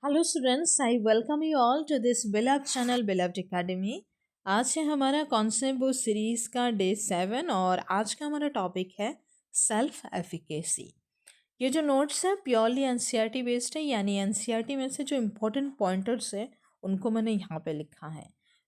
Hello students, I welcome you all to this बेलव channel बेलव academy. आज है हमारा कॉन्सेप्ट बुक सीरीज का डे 7 और आज का हमारा टॉपिक है सेल्फ एफिकेसी। ये जो नोट्स है प्योरली एनसीईआरटी बेस्ड है, यानी एनसीईआरटी में से जो इम्पोर्टेंट पॉइंटर्स है उनको मैंने यहाँ पे लिखा है।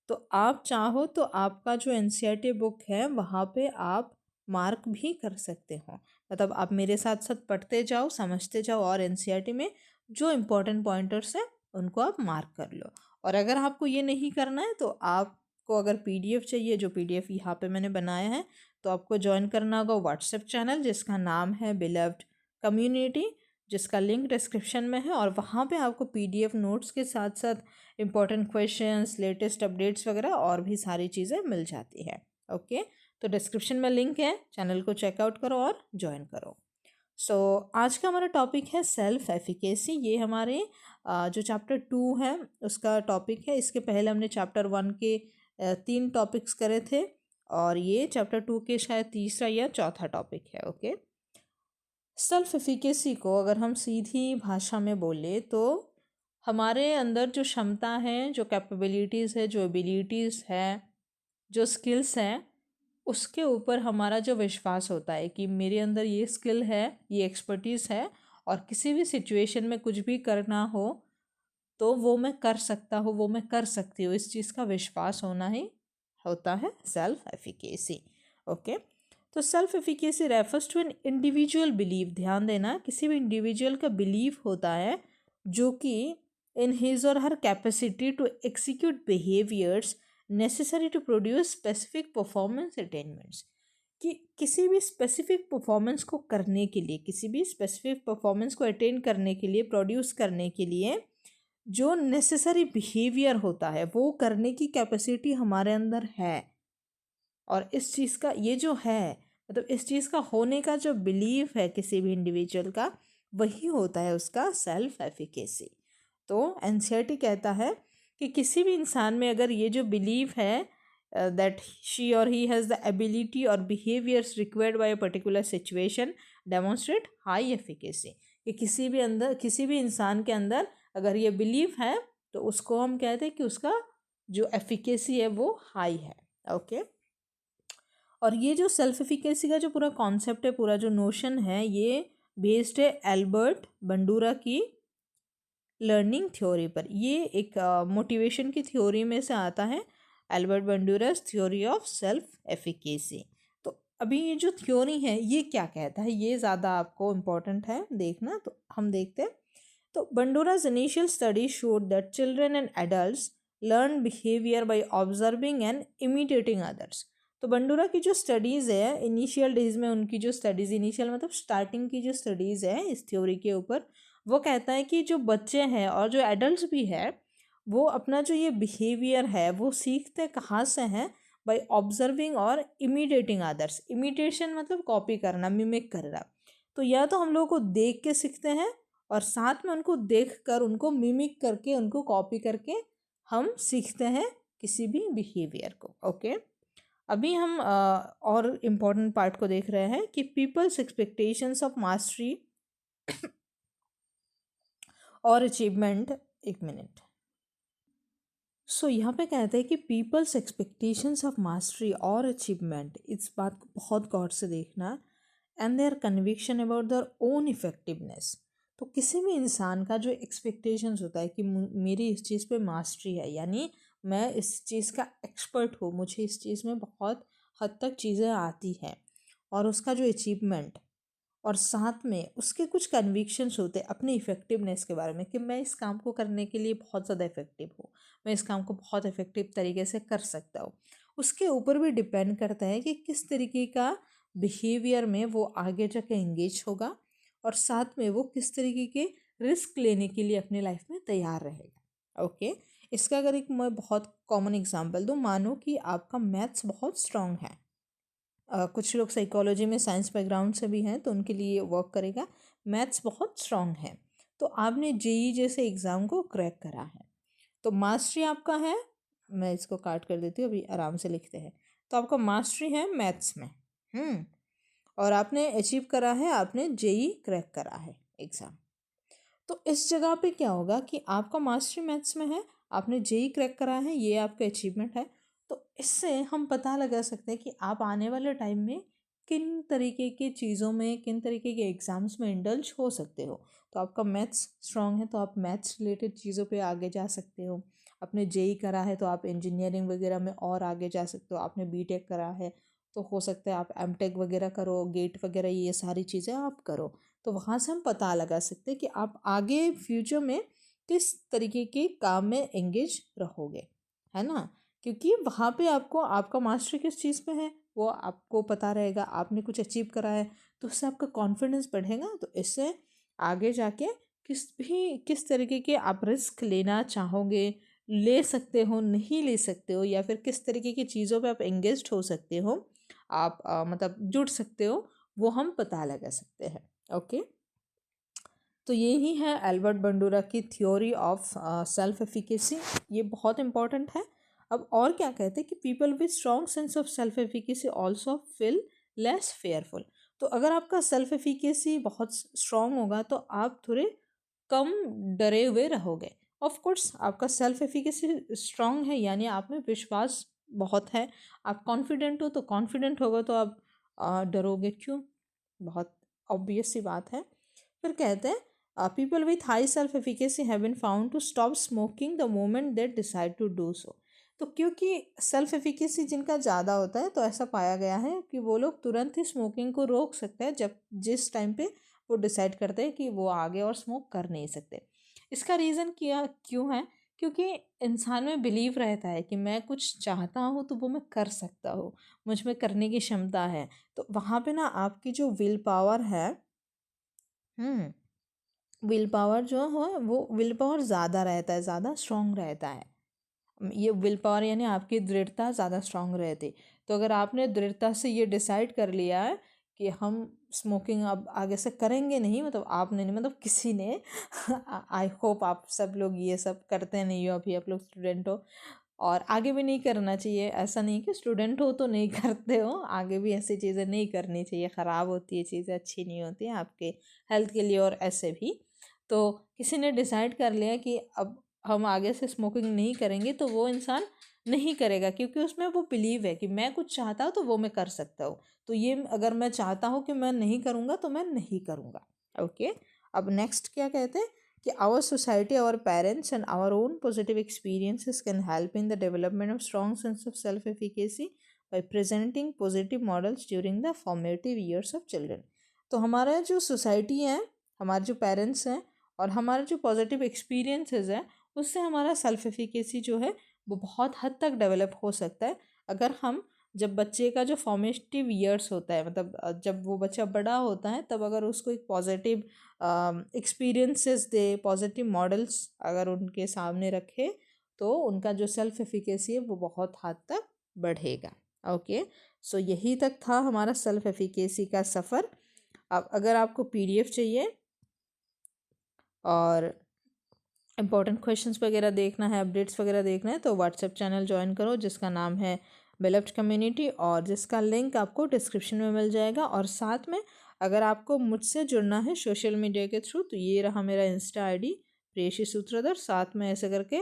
तो आप चाहो तो आपका जो एनसीईआरटी बुक है वहाँ पे आप मार्क भी कर सकते हो, मतलब आप मेरे साथ साथ पढ़ते जाओ, समझते जाओ और एनसीईआरटी में जो इम्पोर्टेंट पॉइंटर्स हैं उनको आप मार्क कर लो। और अगर आपको ये नहीं करना है तो आपको अगर पीडीएफ चाहिए, जो पीडीएफ यहाँ पे मैंने बनाया है, तो आपको ज्वाइन करना होगा व्हाट्सएप चैनल जिसका नाम है बिलव्ड कम्युनिटी, जिसका लिंक डिस्क्रिप्शन में है। और वहाँ पे आपको पीडीएफ नोट्स के साथ साथ इम्पोर्टेंट क्वेश्चंस, लेटेस्ट अपडेट्स वगैरह और भी सारी चीज़ें मिल जाती है। ओके, तो डिस्क्रिप्शन में लिंक है, चैनल को चेकआउट करो और ज्वाइन करो। आज का हमारा टॉपिक है सेल्फ एफिकेसी। ये हमारे जो चैप्टर 2 है उसका टॉपिक है। इसके पहले हमने चैप्टर 1 के 3 टॉपिक्स करे थे और ये चैप्टर 2 के शायद तीसरा या चौथा टॉपिक है। ओके, सेल्फ एफिकेसी को अगर हम सीधी भाषा में बोले तो हमारे अंदर जो क्षमता है, जो कैपेबिलिटीज़ है, जो एबिलिटीज़ है, जो स्किल्स हैं, उसके ऊपर हमारा जो विश्वास होता है कि मेरे अंदर ये स्किल है, ये एक्सपर्टीज़ है और किसी भी सिचुएशन में कुछ भी करना हो तो वो मैं कर सकता हूँ, वो मैं कर सकती हूँ, इस चीज़ का विश्वास होना ही होता है सेल्फ एफिकेसी। ओके, तो self efficacy refers to an individual believe. ध्यान देना, किसी भी इंडिविजुअल का बिलीव होता है जो कि in his or her capacity to execute behaviours necessary to produce specific performance attainments, कि किसी भी स्पेसिफिक परफॉर्मेंस को करने के लिए, किसी भी स्पेसिफिक परफॉर्मेंस को अटेन करने के लिए, प्रोड्यूस करने के लिए जो नेसेसरी बिहेवियर होता है वो करने की कैपेसिटी हमारे अंदर है। और इस चीज़ का ये जो है, मतलब इस चीज़ का होने का जो बिलीफ है किसी भी इंडिविजुअल का, वही होता है उसका सेल्फ एफिकेसी। तो एनसीईआरटी कहता है कि किसी भी इंसान में अगर ये जो बिलीव है दैट शी और ही हैज़ द एबिलिटी और behaviours required by a particular situation demonstrate high efficacy, कि किसी भी इंसान के अंदर अगर ये बिलीव है तो उसको हम कहते हैं कि उसका जो एफिकेसी है वो हाई है। ओके, और ये जो सेल्फ एफिकेसी का जो पूरा कॉन्सेप्ट है, पूरा जो नोशन है, ये बेस्ड है एल्बर्ट बंडूरा की लर्निंग थ्योरी पर। ये एक मोटिवेशन की थ्योरी में से आता है, Albert Bandura's theory of self efficacy. तो अभी ये जो थ्योरी है ये क्या कहता है, ये ज़्यादा आपको इम्पोर्टेंट है देखना, तो हम देखते हैं। तो बंडूरा's initial study showed that children and adults learn behavior by observing and imitating others। तो बंडूरा की जो स्टडीज़ है इनिशियल डेज में, उनकी जो स्टडीज़, इनिशियल मतलब स्टार्टिंग की जो स्टडीज़ है इस थ्योरी के ऊपर, वो कहता है कि जो बच्चे हैं और जो एडल्ट भी है वो अपना जो ये बिहेवियर है वो सीखते कहाँ से हैं, बाय ऑब्जर्विंग और इमिटेटिंग अदर्स। इमिटेशन मतलब कॉपी करना, मिमिक करना। तो या तो हम लोग को देख के सीखते हैं और साथ में उनको देखकर, उनको मिमिक करके, उनको कॉपी करके हम सीखते हैं किसी भी बिहेवियर को। ओके, अभी हम और इम्पोर्टेंट पार्ट को देख रहे हैं कि पीपल्स एक्सपेक्टेशंस ऑफ मास्टरी और अचीवमेंट। एक मिनट। यहाँ पे कहते हैं कि पीपल्स एक्सपेक्टेशंस ऑफ मास्टरी और अचीवमेंट, इस बात को बहुत गौर से देखना, and their conviction about their own effectiveness. तो किसी भी इंसान का जो एक्सपेक्टेशंस होता है कि मेरी इस चीज़ पे मास्टरी है, यानी मैं इस चीज़ का एक्सपर्ट हूँ, मुझे इस चीज़ में बहुत हद तक चीज़ें आती हैं, और उसका जो अचीवमेंट और साथ में उसके कुछ कन्विक्शंस होते हैं अपनी इफ़ेक्टिवनेस के बारे में, कि मैं इस काम को करने के लिए बहुत ज़्यादा इफ़ेक्टिव हूँ, मैं इस काम को बहुत इफ़ेक्टिव तरीके से कर सकता हूँ। उसके ऊपर भी डिपेंड करता है कि किस तरीके का बिहेवियर में वो आगे जाके एंगेज होगा और साथ में वो किस तरीके के रिस्क लेने के लिए अपनी लाइफ में तैयार रहेगा। ओके, इसका अगर एक मैं बहुत कॉमन एग्जांपल दूँ, मानो कि आपका मैथ्स बहुत स्ट्रांग है, कुछ लोग साइकोलॉजी में साइंस बैकग्राउंड से भी हैं तो उनके लिए वर्क करेगा। मैथ्स बहुत स्ट्रांग है तो आपने जेई जैसे एग्ज़ाम को क्रैक करा है, तो मास्टरी आपका है, मैं इसको काट कर देती हूँ, अभी आराम से लिखते हैं। तो आपका मास्टरी है मैथ्स में, और आपने अचीव करा है, आपने जेई क्रैक करा है एग्ज़ाम। तो इस जगह पे क्या होगा कि आपका मास्टरी मैथ्स में है, आपने जेई क्रैक करा है, ये आपका अचीवमेंट है। तो इससे हम पता लगा सकते हैं कि आप आने वाले टाइम में किन तरीके की चीज़ों में, किन तरीके के एग्ज़ाम्स में इंडल्ज हो सकते हो। तो आपका मैथ्स स्ट्रांग है तो आप मैथ्स रिलेटेड चीज़ों पे आगे जा सकते हो। आपने जेई करा है तो आप इंजीनियरिंग वगैरह में और आगे जा सकते हो। आपने बीटेक करा है तो हो सकता है आप एमटेक वगैरह करो, गेट वगैरह, ये सारी चीज़ें आप करो। तो वहाँ से हम पता लगा सकते हैं कि आप आगे फ्यूचर में किस तरीके के काम में एंगेज रहोगे, है ना। क्योंकि वहाँ पे आपको आपका मास्टर किस चीज़ में है वो आपको पता रहेगा, आपने कुछ अचीव करा है तो उससे आपका कॉन्फिडेंस बढ़ेगा। तो इससे आगे जाके किस तरीके के आप रिस्क लेना चाहोगे, ले सकते हो, नहीं ले सकते हो, या फिर किस तरीके की चीज़ों पे आप एंगेज्ड हो सकते हो, आप मतलब जुड़ सकते हो, वो हम पता लगा सकते हैं। ओके, तो ये ही है एल्बर्ट बंडूरा की थ्योरी ऑफ सेल्फ एफिकेसी। ये बहुत इंपॉर्टेंट है। अब और क्या कहते हैं कि people with strong sense of self efficacy also feel less fearful. तो अगर आपका सेल्फ एफिकेसी बहुत स्ट्रॉन्ग होगा तो आप थोड़े कम डरे हुए रहोगे। ऑफ कोर्स आपका सेल्फ एफिकेसी स्ट्रॉन्ग है यानी आप में विश्वास बहुत है, आप कॉन्फिडेंट हो, तो कॉन्फिडेंट होगा तो आप डरोगे क्यों, बहुत ऑब्वियस सी बात है। फिर कहते हैं people with high self efficacy have been found to stop smoking the moment they decide to do so. तो क्योंकि सेल्फ एफिकेसी जिनका ज़्यादा होता है तो ऐसा पाया गया है कि वो लोग तुरंत ही स्मोकिंग को रोक सकते हैं जब जिस टाइम पे वो डिसाइड करते हैं कि वो आगे और स्मोक कर नहीं सकते। इसका रीज़न क्या क्यों है, क्योंकि इंसान में बिलीव रहता है कि मैं कुछ चाहता हूँ तो वो मैं कर सकता हूँ, मुझ में करने की क्षमता है। तो वहाँ पे ना आपकी जो विल पावर है, विल पावर जो है वो विल पावर ज़्यादा रहता है, ज़्यादा स्ट्रॉन्ग रहता है। ये विल पावर यानी आपकी दृढ़ता ज़्यादा स्ट्रांग रहती। तो अगर आपने दृढ़ता से ये डिसाइड कर लिया है कि हम स्मोकिंग अब आगे से करेंगे नहीं, मतलब आपने नहीं, मतलब किसी ने आई होप आप सब लोग ये सब करते नहीं हो, अभी आप लोग स्टूडेंट हो और आगे भी नहीं करना चाहिए। ऐसा नहीं कि स्टूडेंट हो तो नहीं करते हो, आगे भी ऐसी चीज़ें नहीं करनी चाहिए, ख़राब होती है चीज़ें, अच्छी नहीं होती है आपके हेल्थ के लिए और ऐसे भी। तो किसी ने डिसाइड कर लिया कि अब हम आगे से स्मोकिंग नहीं करेंगे तो वो इंसान नहीं करेगा, क्योंकि उसमें वो बिलीव है कि मैं कुछ चाहता हूँ तो वो मैं कर सकता हूँ। तो ये अगर मैं चाहता हूँ कि मैं नहीं करूँगा तो मैं नहीं करूँगा। ओके, अब नेक्स्ट क्या कहते हैं कि our society, our parents and our own positive experiences can help in the development of strong sense of self efficacy by presenting positive models during the formative years of children. तो हमारा जो society है, हमारे जो parents हैं और हमारे जो पॉजिटिव एक्सपीरियंसेस है, उससे हमारा सेल्फ एफिकेसी जो है वो बहुत हद तक डेवलप हो सकता है। अगर हम जब बच्चे का जो फॉर्मेटिव ईयर्स होता है, मतलब जब वो बच्चा बड़ा होता है, तब अगर उसको एक पॉजिटिव एक्सपीरियंसेस दे, पॉजिटिव मॉडल्स अगर उनके सामने रखे, तो उनका जो सेल्फ एफिकेसी है वो बहुत हद तक बढ़ेगा। ओके, सो यही तक था हमारा सेल्फ एफिकेसी का सफ़र। अब अगर आपको पीडीएफ चाहिए और इम्पोर्टेंट क्वेश्चंस वगैरह देखना है, अपडेट्स वगैरह देखना है, तो व्हाट्सएप चैनल ज्वाइन करो जिसका नाम है बेलफ्ट कम्युनिटी, और जिसका लिंक आपको डिस्क्रिप्शन में मिल जाएगा। और साथ में अगर आपको मुझसे जुड़ना है सोशल मीडिया के थ्रू, तो ये रहा मेरा इंस्टा आईडी प्रेयशी सूत्रधर, साथ में ऐसे करके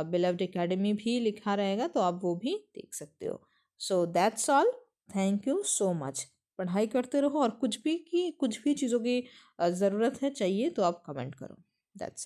बेलफ्ट एकेडमी भी लिखा रहेगा, तो आप वो भी देख सकते हो। So that's all, thank you so much. पढ़ाई करते रहो और कुछ भी चीज़ों की ज़रूरत है, चाहिए तो आप कमेंट करो। दैट्स